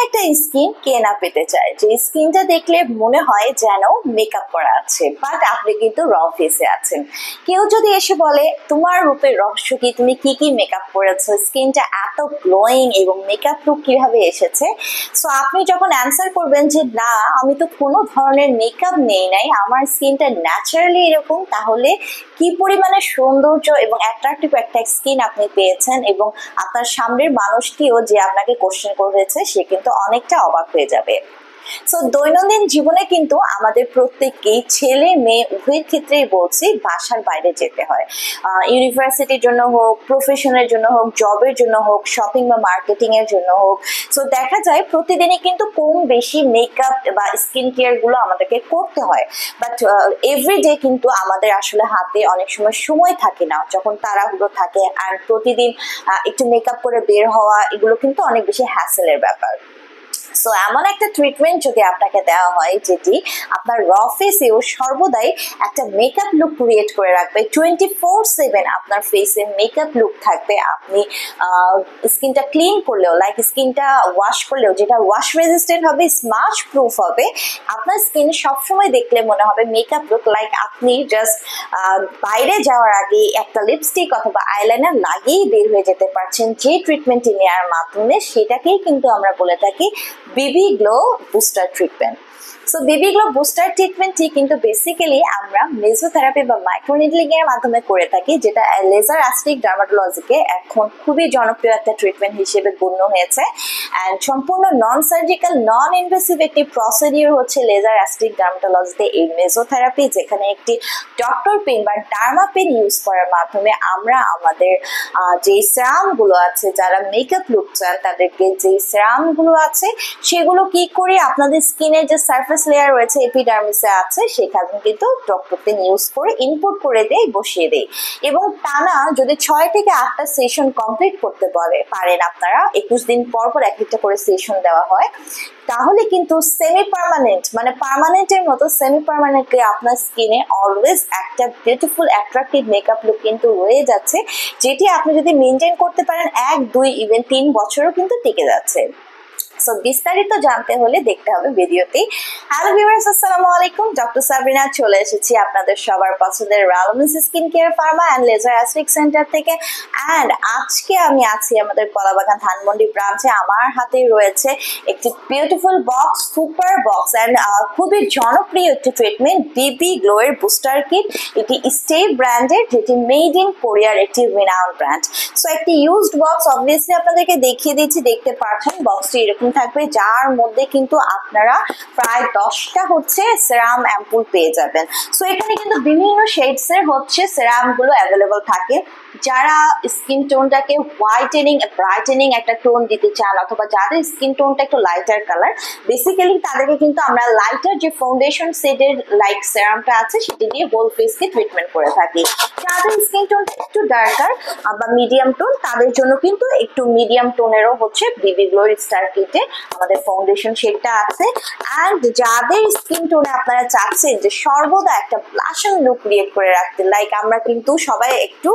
একটা স্কিন কে না পেতে চায়, যে স্কিনটা দেখলে মনে হয় যেন মেকআপ করা আছে, বাট আপনি কিন্তু র ফেসে আছেন। কেউ যদি এসে বলে তোমার রূপের রহস্য কি, তুমি কি কি মেকআপ করেছো, স্কিনটা এত গ্লোয়িং এবং মেকআপ লুক কিভাবে এসেছে, সো আপনি যখন অ্যান্সার করবেন যে না আমি তো কোনো ধরনের মেকআপ নেই নাই, আমার স্কিনটা ন্যাচারালি এরকম, তাহলে কি পরিমাণে সৌন্দর্য এবং অ্যাট্রাকটিভ একটা স্কিন আপনি পেয়েছেন এবং আপনার সামনের মানুষটিও যে আপনাকে কোশ্চেন করেছে সে কিন্তু অনেকটা অবাক হয়ে যাবে। সো দৈনন্দিন জীবনে কিন্তু আমাদের প্রত্যেককেই, ছেলে মেয়ে উভয়ের ক্ষেত্রেই বলছি, বাসার বাইরে যেতে হয়, ইউনিভার্সিটির জন্য হোক, প্রফেশনের জন্য হোক, জবের জন্য হোক, শপিং বা মার্কেটিং এর জন্য হোক। সো দেখা যায় প্রতিদিনই কিন্তু কম বেশি মেকআপ বা স্কিন কেয়ার গুলো আমাদেরকে করতে হয়, বাট এভরিডে কিন্তু আমাদের আসলে হাতে অনেক সময় থাকে না, যখন তাড়াহুড়ো থাকে, আর প্রতিদিন একটু মেকআপ করে বের হওয়া এগুলো কিন্তু অনেক বেশি হ্যাসেলের ব্যাপার। সো এমন একটা ট্রিটমেন্ট যদি আপনাকে দেওয়া হয় যেটি আপনার র ফেসেও সর্বদাই একটা মেকআপ লুক ক্রিয়েট করে রাখবে, 24/7 আপনার ফেসে মেকআপ লুক থাকবে, আপনি স্কিনটা ক্লিন করলেও, লাইক স্কিনটা ওয়াশ করলেও যেটা ওয়াশ রেজিস্ট্যান্ট হবে, স্মাশ প্রুফ হবে, আপনার স্কিন সবসময় দেখলে মনে হবে মেকআপ লুক, লাইক আপনি জাস্ট বাইরে যাওয়ার আগে একটা লিপস্টিক অথবা আইলাইনার লাগিয়েই বের হয়ে যেতে পারছেন যে ট্রিটমেন্টটি নেওয়ার মাধ্যমে, সেটাকেই কিন্তু আমরা বলে থাকি baby glow booster treatment. So baby glow booster ট্রিটমেন্টটি কিন্তু বেসিক্যালি আমরা মেসোথেরাপি বা মাইক্রোনিডলিং এর মাধ্যমে করে থাকি, যেটা লেজার অ্যাস্টিক ডার্মাটোলজিকে এখন খুবই জনপ্রিয় একটা ট্রিটমেন্ট হিসেবে গণ্য হয়েছে। অ্যান্ড সম্পূর্ণ নন সার্জিক্যাল, নন ইনভেসিভ একটি প্রসিডিউর হচ্ছে লেজার অ্যাস্টিক ডার্মাটোলজিতে এই মেসোথেরাপি, যেখানে একটি ডক্টর পেন বা ডার্মা পেন ইউজ করার মাধ্যমে আমরা আমাদের যে সেরামগুলো আছে, যারা মেকআপ লুক চান তাদেরকে যে সেরামগুলো আছে সেগুলো কি করে আপনাদের স্কিনের যে সারফেস লেয়ার রয়েছে এপিডার্মিসে আছে সেখানে কিন্তু ডক্টর পেন ইউজ করে ইনপুট করে দেয়, বসিয়ে দেয়, এবং টানা যদি 6 থেকে 8টা সেশন কমপ্লিট করতে পারেন আপনারা, 21 দিন পর পর এক একটা করে সেশন দেওয়া হয়, তাহলে কিন্তু সেমি পার্মানেন্ট, মানে পার্মানেন্টের মতো সেমি পার্মানেন্টলি আপনার স্কিনে অলওয়েজ একটা বিউটিফুল অ্যাট্রাকটিভ মেকআপ লুক কিন্তু রয়ে যাচ্ছে, যেটি আপনি যদি মেনটেন করতে পারেন 1, 2, ইভেন 3 বছরও কিন্তু টিকে যাচ্ছে। সো বিস্তারিত জানতে হলে দেখতে হবে ভিডিওতে। হ্যালো ভিউয়ার্স, আসসালামু আলাইকুম, ডক্টর সাবরিনা চলে এসেছি আপনাদের সবার পছন্দের রালোমিস skin care pharma and laser aesthetic centre থেকে। অ্যান্ড আজকে আমি আছি আমাদের কলাবাগান ধানমন্ডি ব্রাঞ্চে। আমার হাতে রয়েছে একটি beautiful box, super box and খুবই জনপ্রিয় একটি ট্রিটমেন্ট, বেবি গ্লো এর বুস্টার কিট। এটি স্টে ব্র্যান্ডের, যেটি মেড ইন কোরিয়ার একটি রিনাউন্ড ব্র্যান্ড। সো একটি ইউজড বক্স অবভিয়াসলি আপনাদেরকে দেখিয়ে দিচ্ছি, দেখতে পাচ্ছেন বক্সটি এরকম থাকবে, যার মধ্যে কিন্তু আপনারা প্রায় 10টা হচ্ছে সেরাম অ্যাম্পুল পেয়ে যাবেন। সো এখানে কিন্তু বিভিন্ন শেডস এর হচ্ছে সেরাম গুলো অ্যাভেলেবল থাকে। যারা স্কিন টোনটাকে হোয়াইটেনিং, ব্রাইটেনিং একটা টোন দিতে চান, অথবা যাদের স্কিন টোনটা একটু লাইটার কালার, বেসিক্যালি তাদেরকে কিন্তু আমরা লাইটার যে ফাউন্ডেশন শেডের লাইক সেরামটা আছে সেটি দিয়ে হোল ফেসকে ট্রিটমেন্ট করে থাকি। যাদের স্কিন টোনটা একটু ডার্কার বা মিডিয়াম টোন, তাদের জন্য কিন্তু একটু মিডিয়াম টোনেরও হচ্ছে বেবি গ্লো স্টার কিটে আমাদের ফাউন্ডেশন শেডটা আছে। অ্যান্ড যাদের স্কিন টোনে আপনারা চাচ্ছেন যে সর্বদা একটা ব্লাশন লুক ক্রিয়েট করে রাখতে, লাইক আমরা কিন্তু সবাই একটু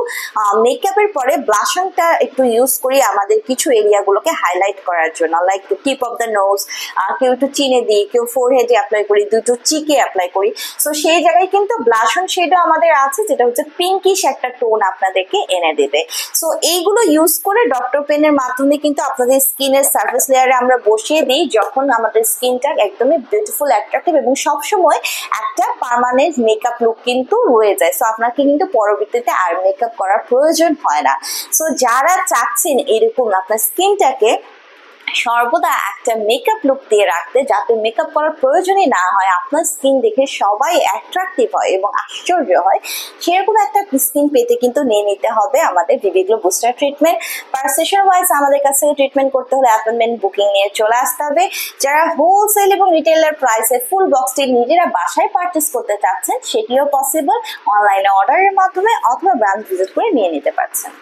মেকআপের পরে ব্লাশনটা একটু ইউজ করি আমাদের কিছু এরিয়াগুলোকে হাইলাইট করার জন্য, like tip of the nose, কেউ একটু চিনে দিই, কেউ ফোরহেডে অ্যাপ্লাই করি, দুটো চিকে অ্যাপ্লাই করি। সো সেই জায়গায় কিন্তু ব্লাশন শেডও আমাদের আছে, যেটা হচ্ছে পিঙ্কিশ একটা টোন আপনাদেরকে এনে দেবে। সো এইগুলো ইউজ করে ডক্টর পেনের মাধ্যমে কিন্তু আপনাদের স্কিনের সারফেস লেয়ারে আমরা বসিয়ে দিই, যখন আমাদের স্কিনটা একদমই বিউটিফুল, অ্যাট্রাকটিভ এবং সবসময় একটা পার্মানেন্ট মেকআপ লুক কিন্তু রয়ে যায়। সো আপনাকে কিন্তু পরবর্তীতে আর মেকআপ করার প্রয়োজন হয় না। সো যারা চাচ্ছেন এরকম আপনার স্কিনটাকে সর্বদা একটা মেকআপ লুক দিয়ে রাখতে, যাতে মেকআপ করার প্রয়োজনই না হয়, আপনার স্কিন দেখে সবাই অ্যাট্রাকটিভ হয় এবং আশ্চর্য হয়, সেরকম একটা স্কিন পেতে কিন্তু নিয়ে নিতে হবে আমাদের বেবি গ্লো বুস্টার ট্রিটমেন্ট। পার সেশন ওয়াইজ আমাদের কাছে ট্রিটমেন্ট করতে হলে অ্যাপয়েন্টমেন্ট বুকিং নিয়ে চলে আসতে হবে। যারা হোলসেল এবং রিটেলার প্রাইসে ফুল বক্সটি নিজেরা বাসায় পারচেস করতে চাচ্ছেন, সেটিও পসিবল, অনলাইনে অর্ডারের মাধ্যমে অথবা ব্রাঞ্চ ভিজিট করে নিয়ে নিতে পারছেন।